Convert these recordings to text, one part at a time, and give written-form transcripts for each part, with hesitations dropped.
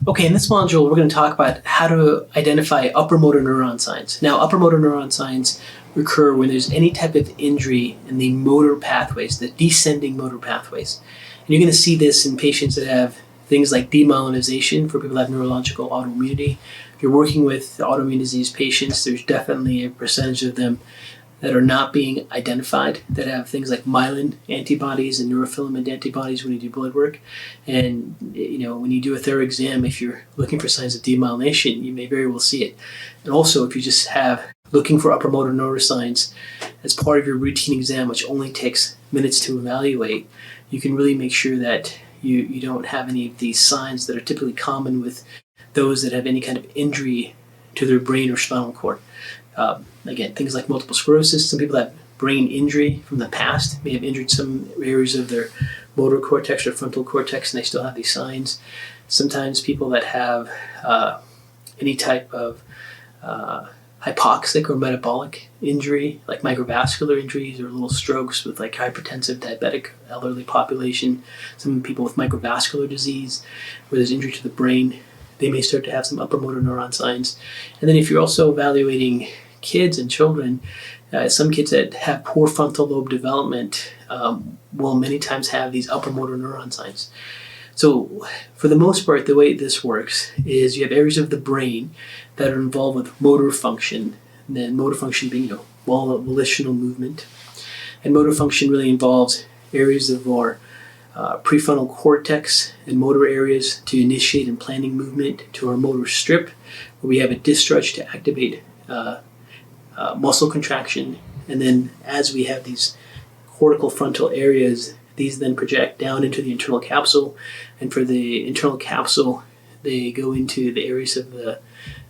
Okay, in this module, we're going to talk about how to identify upper motor neuron signs. Now, upper motor neuron signs occur when there's any type of injury in the motor pathways, the descending motor pathways. And you're going to see this in patients that have things like demyelinization, for people that have neurological autoimmunity. If you're working with autoimmune disease patients, there's definitely a percentage of them that are not being identified, that have things like myelin antibodies and neurofilament antibodies when you do blood work. And when you do a thorough exam, if you're looking for signs of demyelination, you may very well see it. And also, if you just have looking for upper motor neuron signs as part of your routine exam, which only takes minutes to evaluate, you can really make sure that you don't have any of these signs that are typically common with those that have any kind of injury to their brain or spinal cord. Again, things like multiple sclerosis. Some people that have brain injury from the past may have injured some areas of their motor cortex or frontal cortex, and they still have these signs. Sometimes people that have any type of hypoxic or metabolic injury, like microvascular injuries or little strokes with like hypertensive diabetic elderly population. Some people with microvascular disease where there's injury to the brain, they may start to have some upper motor neuron signs. And then if you're also evaluating kids and children, some kids that have poor frontal lobe development will many times have these upper motor neuron signs. So for the most part, the way this works is you have areas of the brain that are involved with motor function, and then motor function being volitional movement. And motor function really involves areas of our prefrontal cortex and motor areas to initiate and planning movement, to our motor strip, where we have a discharge to activate muscle contraction. And then as we have these cortical frontal areas, these then project down into the internal capsule. And for the internal capsule, they go into the areas of the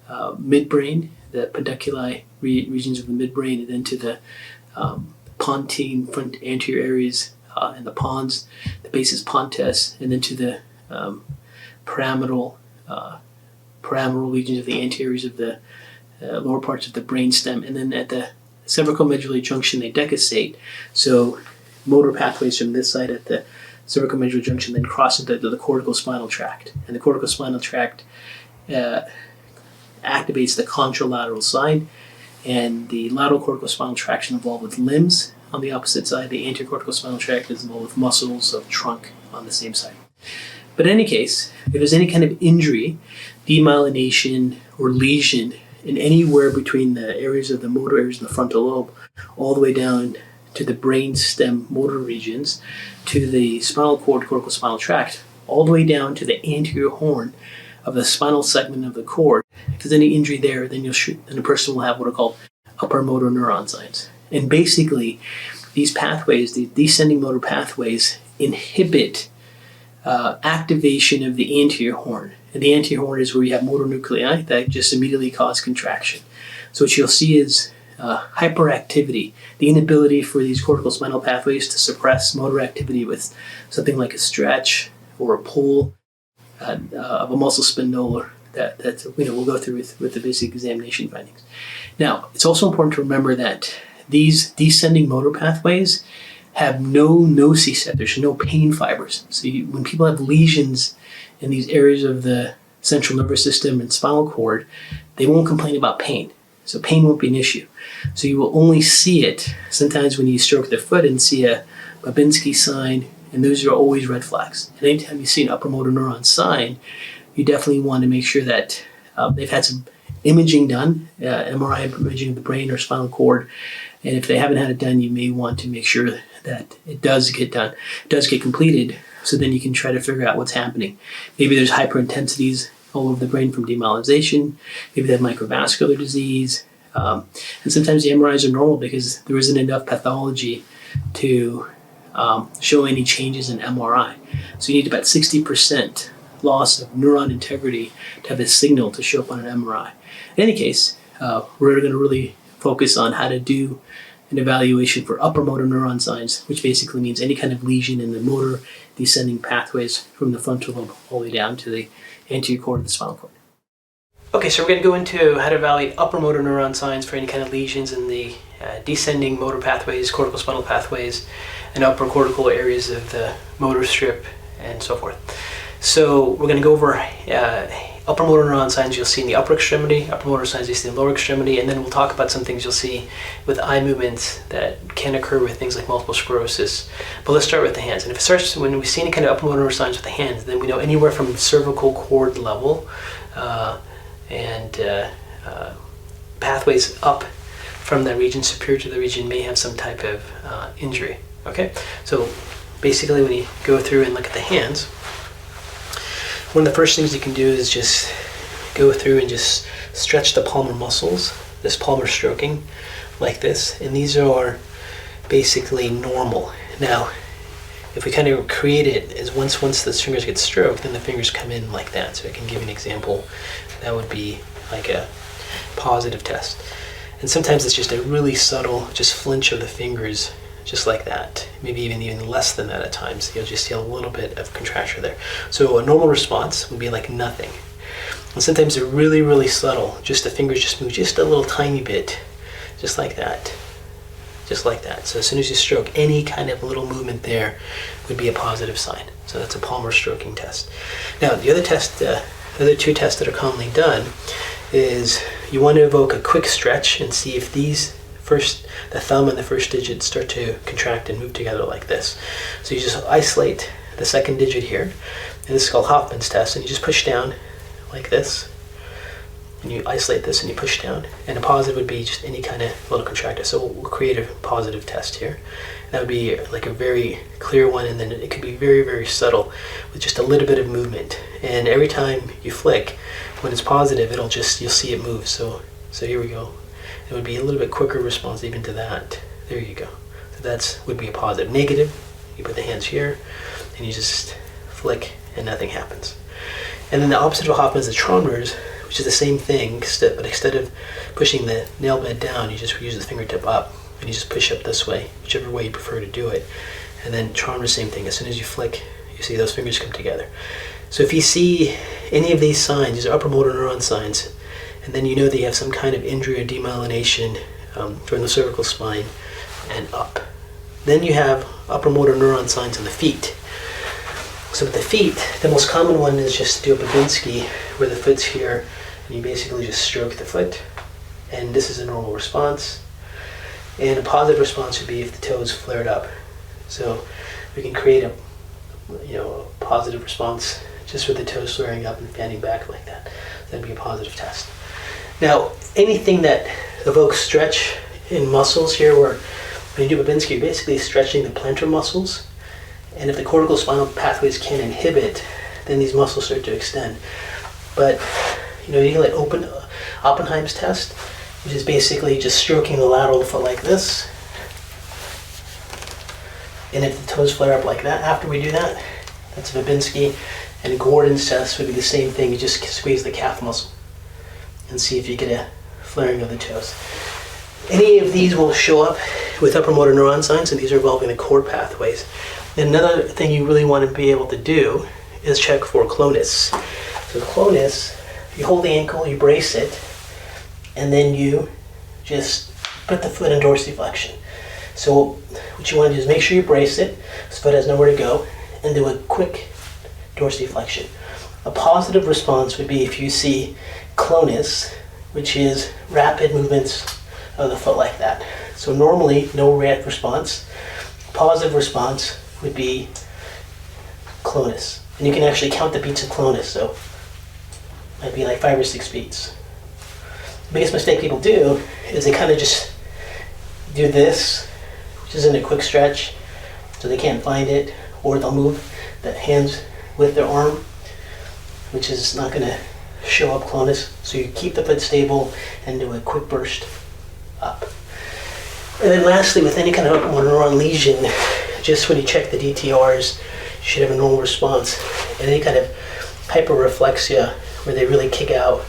midbrain, the pedunculi regions of the midbrain, and then to the pontine front anterior areas and the pons, the basis pontes, and then to the pyramidal regions of the anteriors of the lower parts of the brainstem, and then at the cervicomedullary junction they decussate. So motor pathways from this side at the cervicomedullary junction then cross into the cortical spinal tract, and the cortical spinal tract activates the contralateral side, and the lateral cortical spinal tract is involved with limbs. On the opposite side, the anterior cortical spinal tract is involved with muscles of trunk on the same side. But in any case, if there's any kind of injury, demyelination, or lesion in anywhere between the areas of the motor areas of the frontal lobe, all the way down to the brainstem motor regions, to the spinal cord, cortical spinal tract, all the way down to the anterior horn of the spinal segment of the cord. If there's any injury there, then a person will have what are called upper motor neuron signs. And basically, these pathways, the descending motor pathways, inhibit activation of the anterior horn. And the anterior horn is where you have motor nuclei that just immediately cause contraction. So what you'll see is hyperactivity, the inability for these cortical spinal pathways to suppress motor activity with something like a stretch or a pull of a muscle spindola that we'll go through with the basic examination findings. Now, it's also important to remember that these descending motor pathways have no nociceptors, no pain fibers. So when people have lesions in these areas of the central nervous system and spinal cord, they won't complain about pain. So pain won't be an issue. So you will only see it sometimes when you stroke the foot and see a Babinski sign, and those are always red flags. And anytime you see an upper motor neuron sign, you definitely want to make sure that they've had some imaging done, MRI imaging of the brain or spinal cord. And if they haven't had it done, you may want to make sure that it does get done, does get completed, so then you can try to figure out what's happening. Maybe there's hyperintensities all over the brain from demyelinization. Maybe they have microvascular disease. And sometimes the MRIs are normal because there isn't enough pathology to show any changes in MRI. So you need about 60% loss of neuron integrity to have a signal to show up on an MRI. In any case, we're going to really focus on how to do an evaluation for upper motor neuron signs, which basically means any kind of lesion in the motor descending pathways from the frontal lobe all the way down to the anterior cord of the spinal cord. Okay, so we're going to go into how to evaluate upper motor neuron signs for any kind of lesions in the descending motor pathways, cortical spinal pathways, and upper cortical areas of the motor strip, and so forth. So we're going to go over upper motor neuron signs you'll see in the upper extremity, upper motor signs you see in the lower extremity, and then we'll talk about some things you'll see with eye movements that can occur with things like multiple sclerosis. But let's start with the hands. And if it starts, when we see any kind of upper motor signs with the hands, then we know anywhere from cervical cord level and pathways up from that region superior to the region may have some type of injury. Okay, so basically when you go through and look at the hands, one of the first things you can do is just go through and just stretch the palmar muscles, this palmar stroking like this, and these are basically normal. Now, if we kind of create it as once the fingers get stroked, then the fingers come in like that. So I can give you an example. That would be like a positive test. And sometimes it's just a really subtle, just flinch of the fingers, just like that. Maybe even less than that at times. You'll just see a little bit of contraction there. So a normal response would be like nothing. And sometimes they're really, really subtle. Just the fingers just move just a little tiny bit, just like that. Just like that. So as soon as you stroke, any kind of little movement there would be a positive sign. So that's a palmar stroking test. Now the other test, the other two tests that are commonly done is you want to evoke a quick stretch and see if these the thumb and the first digit start to contract and move together like this. So you just isolate the second digit here, and this is called Hoffman's test, and you just push down like this, and you isolate this and you push down, and a positive would be just any kind of little contractor. So we'll create a positive test here. That would be like a very clear one, and then it could be very, very subtle with just a little bit of movement. And every time you flick, when it's positive, you'll see it move. So here we go. It would be a little bit quicker response even to that. There you go. So would be a positive. Negative, you put the hands here, and you just flick, and nothing happens. And then the opposite of Hoffman is the Trommer's, which is the same thing, but instead of pushing the nail bed down, you just use the fingertip up, and you just push up this way, whichever way you prefer to do it. And then Trommer's, same thing. As soon as you flick, you see those fingers come together. So if you see any of these signs, these are upper motor neuron signs, and then you know that you have some kind of injury or demyelination from the cervical spine and up. Then you have upper motor neuron signs in the feet. So with the feet, the most common one is just to do a Babinski, where the foot's here, and you basically just stroke the foot, and this is a normal response. And a positive response would be if the toes flared up. So we can create a positive response just with the toes flaring up and fanning back like that. That'd be a positive test. Now, anything that evokes stretch in muscles here, where when you do Babinski, you're basically stretching the plantar muscles, and if the cortical spinal pathways can't inhibit, then these muscles start to extend. But you can like Oppenheim's test, which is basically just stroking the lateral of the foot like this, and if the toes flare up like that after we do that, that's Babinski. And Gordon's test would be the same thing. You just squeeze the calf muscle and see if you get a flaring of the toes. Any of these will show up with upper motor neuron signs, and these are involving the core pathways. And another thing you really want to be able to do is check for clonus. So clonus, you hold the ankle, you brace it, and then you just put the foot in dorsiflexion. So what you want to do is make sure you brace it, so the foot has nowhere to go, and do a quick dorsiflexion. A positive response would be if you see clonus, which is rapid movements of the foot like that. So normally, no red response. Positive response would be clonus. And you can actually count the beats of clonus, so it might be like 5 or 6 beats. The biggest mistake people do is they kind of just do this, which isn't a quick stretch, so they can't find it, or they'll move the hands with their arm, which is not going to show up clonus. So you keep the foot stable and do a quick burst up. And then lastly, with any kind of neuron lesion, just when you check the DTRs, you should have a normal response. And any kind of hyperreflexia, where they really kick out,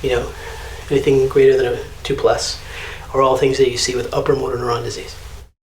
anything greater than a 2+, are all things that you see with upper motor neuron disease.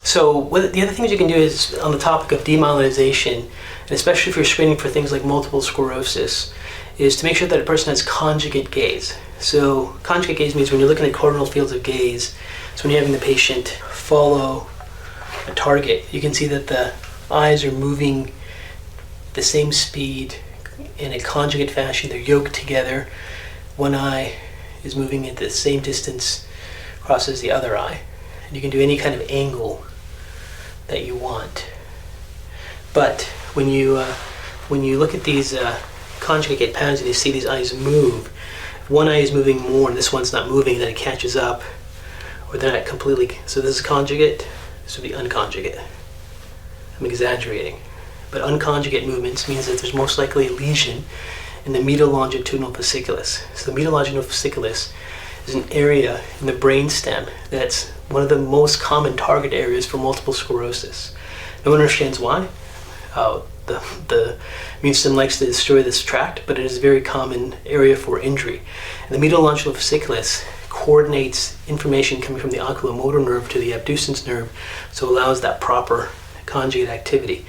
So the other things you can do is on the topic of demyelinization, and especially if you're screening for things like multiple sclerosis, is to make sure that a person has conjugate gaze. So conjugate gaze means when you're looking at cardinal fields of gaze, so when you're having the patient follow a target, you can see that the eyes are moving the same speed in a conjugate fashion. They're yoked together. One eye is moving at the same distance across as the other eye. And you can do any kind of angle that you want. But when you look at these conjugate gait patterns and you see these eyes move, if one eye is moving more and this one's not moving, then it catches up, or they're not completely. So this is conjugate, this would be unconjugate. I'm exaggerating. But unconjugate movements means that there's most likely a lesion in the medial longitudinal fasciculus. So the medial longitudinal fasciculus is an area in the brainstem that's one of the most common target areas for multiple sclerosis. No one understands why. The immune system likes to destroy this tract, but it is a very common area for injury. And the medial longitudinal fasciculus coordinates information coming from the oculomotor nerve to the abducens nerve, so it allows that proper conjugate activity.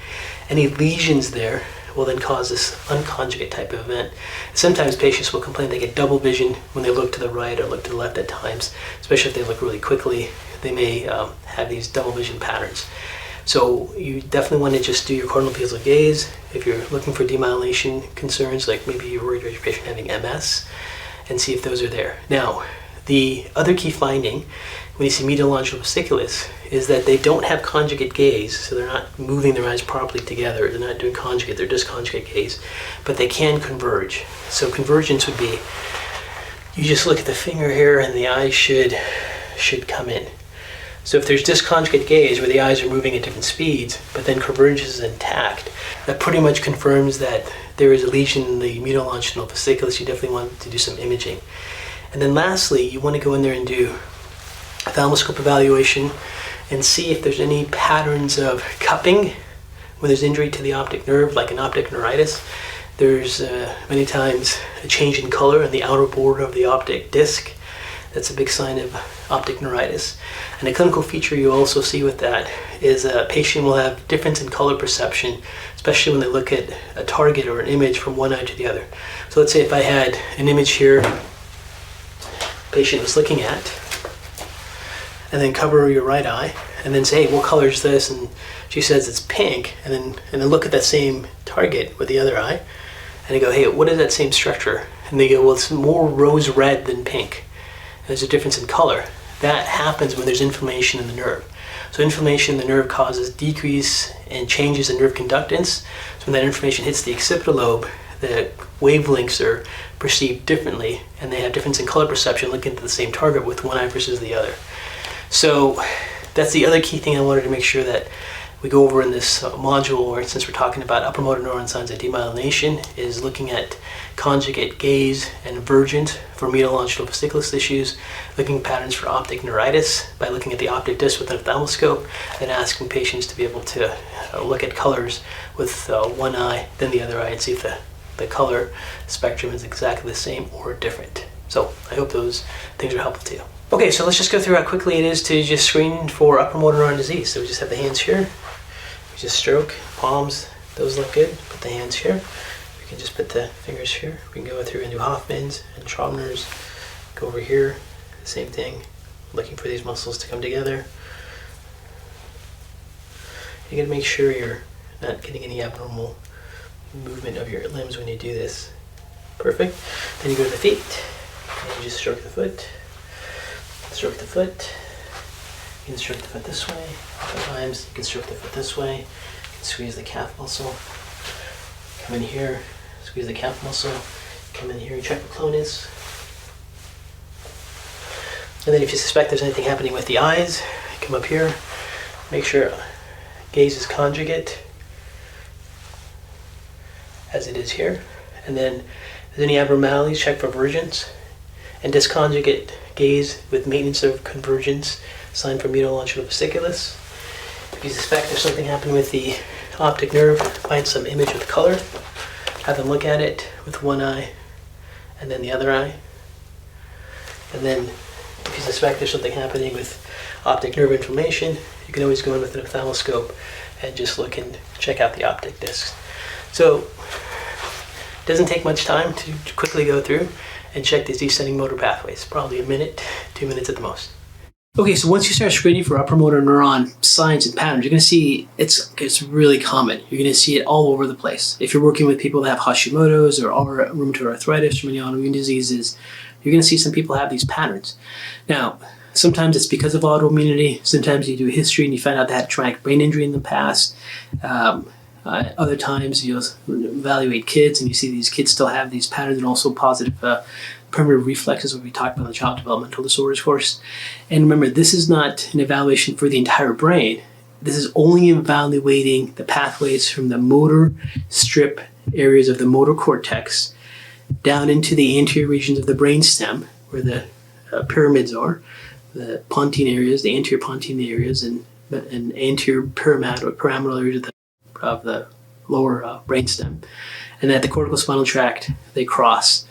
Any lesions there will then cause this unconjugate type of event. Sometimes patients will complain they get double vision when they look to the right or look to the left at times, especially if they look really quickly. They may have these double vision patterns. So you definitely want to just do your coronal pupil gaze if you're looking for demyelination concerns, like maybe you're worried about your patient having MS, and see if those are there. Now, the other key finding when you see medial longitudinal fasciculus is that they don't have conjugate gaze, so they're not moving their eyes properly together. They're not doing conjugate, they're just conjugate gaze, but they can converge. So convergence would be, you just look at the finger here and the eye should come in. So if there's disconjugate gaze where the eyes are moving at different speeds, but then convergence is intact, that pretty much confirms that there is a lesion in the medial longitudinal fasciculus. You definitely want to do some imaging. And then lastly, you want to go in there and do a ophthalmoscope evaluation and see if there's any patterns of cupping when there's injury to the optic nerve, like an optic neuritis. There's many times a change in color in the outer border of the optic disc. That's a big sign of optic neuritis. And a clinical feature you also see with that is a patient will have difference in color perception, especially when they look at a target or an image from one eye to the other. So let's say if I had an image here, patient was looking at, and then cover your right eye, and then say, hey, what color is this? And she says it's pink, and then look at that same target with the other eye, and I go, hey, what is that same structure? And they go, well, it's more rose red than pink. There's a difference in color. That happens when there's inflammation in the nerve. So inflammation in the nerve causes decrease and changes in nerve conductance. So when that inflammation hits the occipital lobe, the wavelengths are perceived differently, and they have difference in color perception looking at the same target with one eye versus the other. So that's the other key thing I wanted to make sure that we go over in this module, or since we're talking about upper motor neuron signs of demyelination, is looking at conjugate gaze and vergent for medial longitudinal fasciculus issues, looking at patterns for optic neuritis by looking at the optic disc with an ophthalmoscope, and asking patients to be able to look at colors with one eye, then the other eye, and see if the color spectrum is exactly the same or different. So I hope those things are helpful to you. Okay, so let's just go through how quickly it is to just screen for upper motor neuron disease. So we just have the hands here. We just stroke, palms, those look good. Put the hands here. We can just put the fingers here. We can go through and do Hoffman's and Schrommner's. Go over here, the same thing. Looking for these muscles to come together. You gotta make sure you're not getting any abnormal movement of your limbs when you do this. Perfect. Then you go to the feet, and you just stroke the foot. Stroke the foot. You can stroke the foot this way. Sometimes you can stroke the foot this way. You can squeeze the calf muscle. Come in here, squeeze the calf muscle. Come in here and check what clone is. And then if you suspect there's anything happening with the eyes, come up here. Make sure gaze is conjugate, as it is here. And then if there's any abnormalities, check for vergence. And disconjugate gaze with maintenance of convergence, sign for medial longitudinal fasciculus. If you suspect there's something happening with the optic nerve, find some image with color, have them look at it with one eye and then the other eye. And then if you suspect there's something happening with optic nerve inflammation, you can always go in with an ophthalmoscope and just look and check out the optic discs. So it doesn't take much time to quickly go through and check these descending motor pathways, probably a minute, 2 minutes at the most. Okay, so once you start screening for upper motor neuron signs and patterns, you're going to see it's really common. You're going to see it all over the place. If you're working with people that have Hashimoto's or rheumatoid arthritis or many autoimmune diseases, you're going to see some people have these patterns. Now, sometimes it's because of autoimmunity. Sometimes you do a history and you find out they had a traumatic brain injury in the past. Other times you'll evaluate kids and you see these kids still have these patterns and also positive primitive reflexes, what we talked about in the child developmental disorders course. And remember, this is not an evaluation for the entire brain. This is only evaluating the pathways from the motor strip areas of the motor cortex down into the anterior regions of the brainstem, where the pyramids are, the pontine areas, the anterior pontine areas, and anterior pyramidal areas of the lower brainstem. And at the cortical spinal tract, they cross.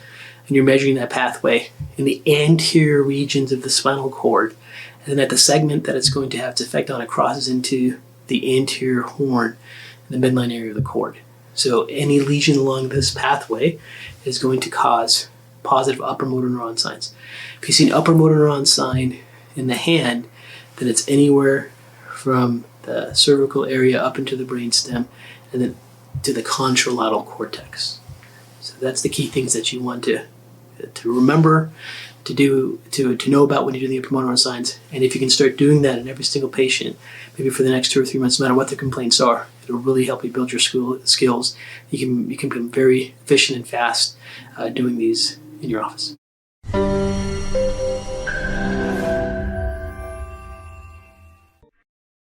And you're measuring that pathway in the anterior regions of the spinal cord. And then at the segment that it's going to have its effect on, it crosses into the anterior horn, the midline area of the cord. So any lesion along this pathway is going to cause positive upper motor neuron signs. If you see an upper motor neuron sign in the hand, then it's anywhere from the cervical area up into the brainstem and then to the contralateral cortex. So that's the key things that you want to remember, to know about when you do the upper motor neuron signs. And if you can start doing that in every single patient, maybe for the next 2 or 3 months, no matter what the complaints are, it'll really help you build your skills. You can become very efficient and fast doing these in your office.